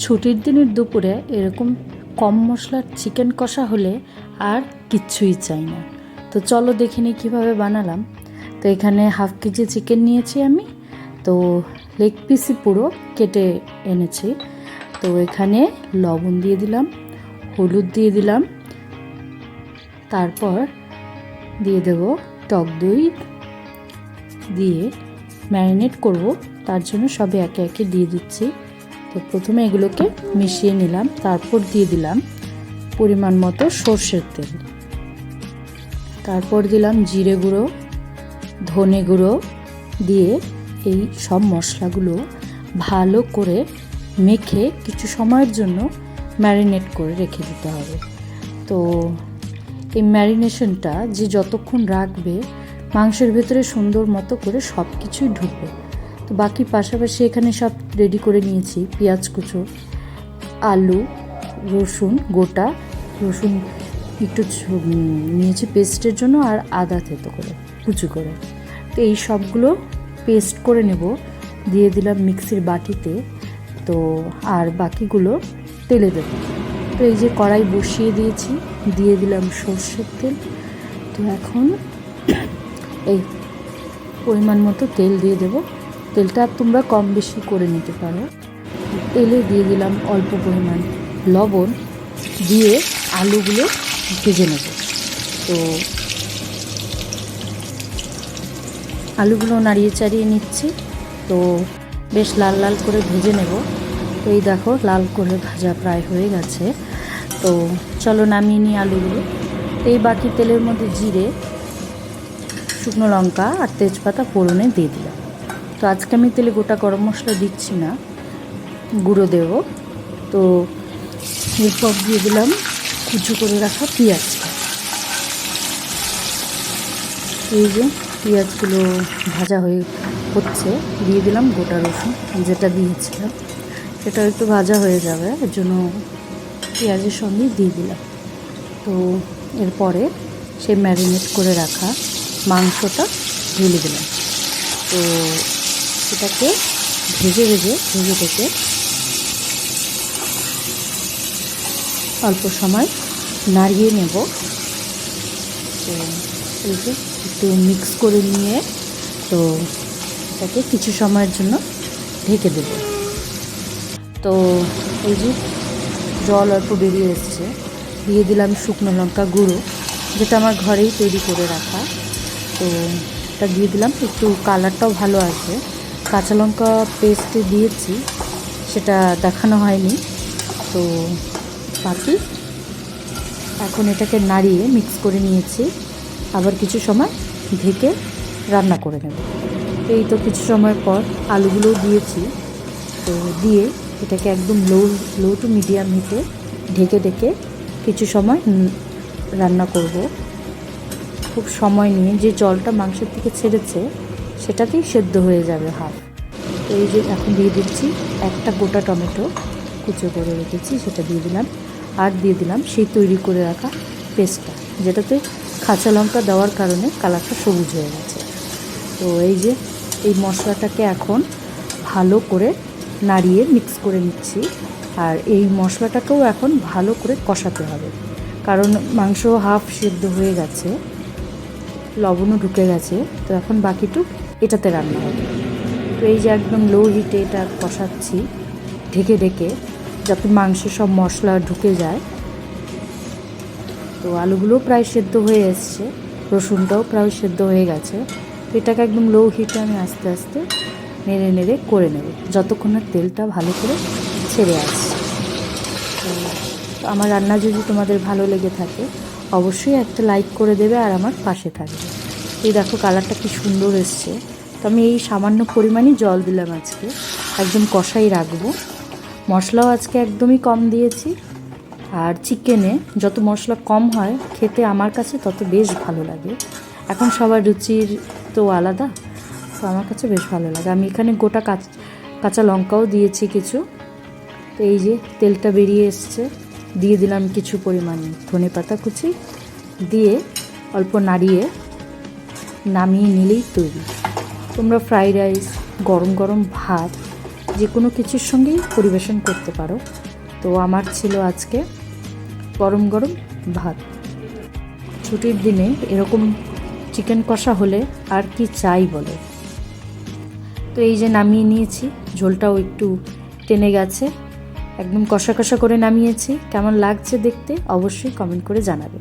ছুটির দিনের দুপুরে এরকম কম মশলার চিকেন কষা হলে আর কিচ্ছুই চাই না। তো চলো দেখে নিই কীভাবে বানালাম। তো এখানে হাফ কেজি চিকেন নিয়েছি আমি, তো লেগ পিসই পুরো কেটে এনেছি। তো এখানে লবণ দিয়ে দিলাম, হলুদ দিয়ে দিলাম, তারপর দিয়ে দেব টক দই, দিয়ে ম্যারিনেট করব। তার জন্য সবে একে একে দিয়ে দিচ্ছি। তো প্রথমে এগুলোকে মিশিয়ে নিলাম, তারপর দিয়ে দিলাম পরিমাণ মতো সর্ষের তেল, তারপর দিলাম জিরে গুঁড়ো, ধনে গুঁড়ো দিয়ে এই সব মশলাগুলো ভালো করে মেখে কিছু সময়ের জন্য ম্যারিনেট করে রেখে দিতে হবে। তো এই ম্যারিনেশনটা যে যতক্ষণ রাখবে মাংসের ভেতরে সুন্দর মতো করে সব কিছুই ঢুকবে। তো বাকি পাশাপাশি এখানে সব রেডি করে নিয়েছি। পেঁয়াজ কুচো, আলু, রসুন, গোটা রসুন একটু নিয়েছি পেস্টের জন্য, আর আদা থেতো করে কুচি করে। তো এই সবগুলো পেস্ট করে নেব, দিয়ে দিলাম মিক্সির বাটিতে। তো আর বাকিগুলো তেলে দেব। তো এই যে কড়াই বসিয়ে দিয়েছি, দিয়ে দিলাম সর্ষের তেল। তো এখন এই পরিমাণ মতো তেল দিয়ে দেব। তেলটা তোমরা কম বেশি করে নিতে পারো। তেলে দিয়ে দিলাম অল্প পরিমাণ লবণ, দিয়ে আলুগুলো ভেজে নেব। তো আলুগুলো নাড়িয়ে চাড়িয়ে নিচ্ছি। তো বেশ লাল লাল করে ভেজে নেব। তো এই দেখো লাল করে ভাজা প্রায় হয়ে গেছে। তো চলো নামিয়ে নিই আলুগুলো। এই বাকি তেলের মধ্যে জিরে, শুকনো লঙ্কা আর তেজপাতা ফোড়নে দিয়ে দিলাম। তো আজকে আমি তেলে গোটা গরম মশলা দিচ্ছি না, গুঁড়ো দেব। তো এরপর দিয়ে দিলাম কুচো করে রাখা পেঁয়াজটা। এই যে পেঁয়াজগুলো ভাজা হচ্ছে, দিয়ে দিলাম গোটা রসুন যেটা দিয়েছিলাম, সেটা একটু ভাজা হয়ে যাবে, এর জন্য পেঁয়াজের সঙ্গে দিয়ে দিলাম। তো এরপরে সেই ম্যারিনেট করে রাখা মাংসটা ঢেলে দিলাম। তো সেটাকে ভেজে থেকে অল্প সময় নাড়িয়ে নেব। তো এই যে একটু মিক্স করে নিয়ে তো এটাকে কিছু সময়ের জন্য ঢেকে দেব। তো এই যে জল অল্প বেরিয়ে এসছে, দিয়ে দিলাম শুকনো লঙ্কা গুঁড়ো, যেটা আমার ঘরেই তৈরি করে রাখা। তো এটা দিয়ে দিলাম, একটু কালারটাও ভালো আসবে। কাঁচা লঙ্কা পেস্টে দিয়েছি, সেটা দেখানো হয়নি। তো বাকি এখন এটাকে নাড়িয়ে মিক্স করে নিয়েছি, আবার কিছু সময় ঢেকে রান্না করে নেব। এই তো কিছু সময় পর আলুগুলোও দিয়েছি। তো দিয়ে এটাকে একদম লো টু মিডিয়াম হিটে ঢেকে কিছু সময় রান্না করব। খুব সময় নিয়ে, যে জলটা মাংসের থেকে ছেড়েছে সেটাতেই সেদ্ধ হয়ে যাবে হাফ। তো এই যে এখন দিয়ে দিচ্ছি একটা গোটা টমেটো কুচো করে রেখেছি, সেটা দিয়ে দিলাম। আর দিয়ে দিলাম সেই তৈরি করে রাখা পেস্টটা, যেটাতে কাঁচা লঙ্কা দেওয়ার কারণে কালারটা সবুজ হয়ে গেছে। তো এই যে এই মশলাটাকে এখন ভালো করে নাড়িয়ে মিক্স করে নিচ্ছি। আর এই মশলাটাকেও এখন ভালো করে কষাতে হবে, কারণ মাংস হাফ সেদ্ধ হয়ে গেছে, লবণও ঢুকে গেছে। তো এখন বাকিটুক এটাতে রান্না হবে। তো এই যে একদম লো হিটে এটা কষাচ্ছি ঢেকে যাতে মাংসে সব মশলা ঢুকে যায়। তো আলুগুলোও প্রায় সেদ্ধ হয়ে এসছে, রসুনটাও প্রায় সেদ্ধ হয়ে গেছে। তো এটাকে একদম লো হিটে আমি আস্তে আস্তে নেড়ে করে নেব, যতক্ষণ না তেলটা ভালো করে ছেড়ে আসছে। তো আমার রান্না যদি তোমাদের ভালো লেগে থাকে অবশ্যই একটা লাইক করে দেবে আর আমার পাশে থাকবে। এই দেখো কালারটা কি সুন্দর এসছে। তো আমি এই সামান্য পরিমাণই জল দিলাম আজকে, একদম কষাই রাখবো। মশলাও আজকে একদমই কম দিয়েছি। আর চিকেনে যত মশলা কম হয় খেতে আমার কাছে তত বেশ ভালো লাগে। এখন সবার রুচির তো আলাদা, তো আমার কাছে বেশ ভালো লাগে। আমি এখানে গোটা কাঁচা লঙ্কাও দিয়েছি কিছু। তো এই যে তেলটা বেরিয়ে এসছে, দিয়ে দিলাম কিছু পরিমাণ ধনেপাতা কুচি, দিয়ে অল্প নাড়িয়ে নামিয়ে নিলেই তৈরি। তোমরা ফ্রাইড রাইস, গরম গরম ভাত যে কোনো কিছুর সঙ্গেই পরিবেশন করতে পারো। তো আমার ছিল আজকে গরম গরম ভাত। ছুটির দিনে এরকম চিকেন কষা হলে আর কি চাই বলো। তো এই যে নামিয়ে নিয়েছি, ঝোলটাও একটু টেনে গেছে, একদম কষা কষা করে নামিয়েছি। কেমন লাগছে দেখতে অবশ্যই কমেন্ট করে জানাবে।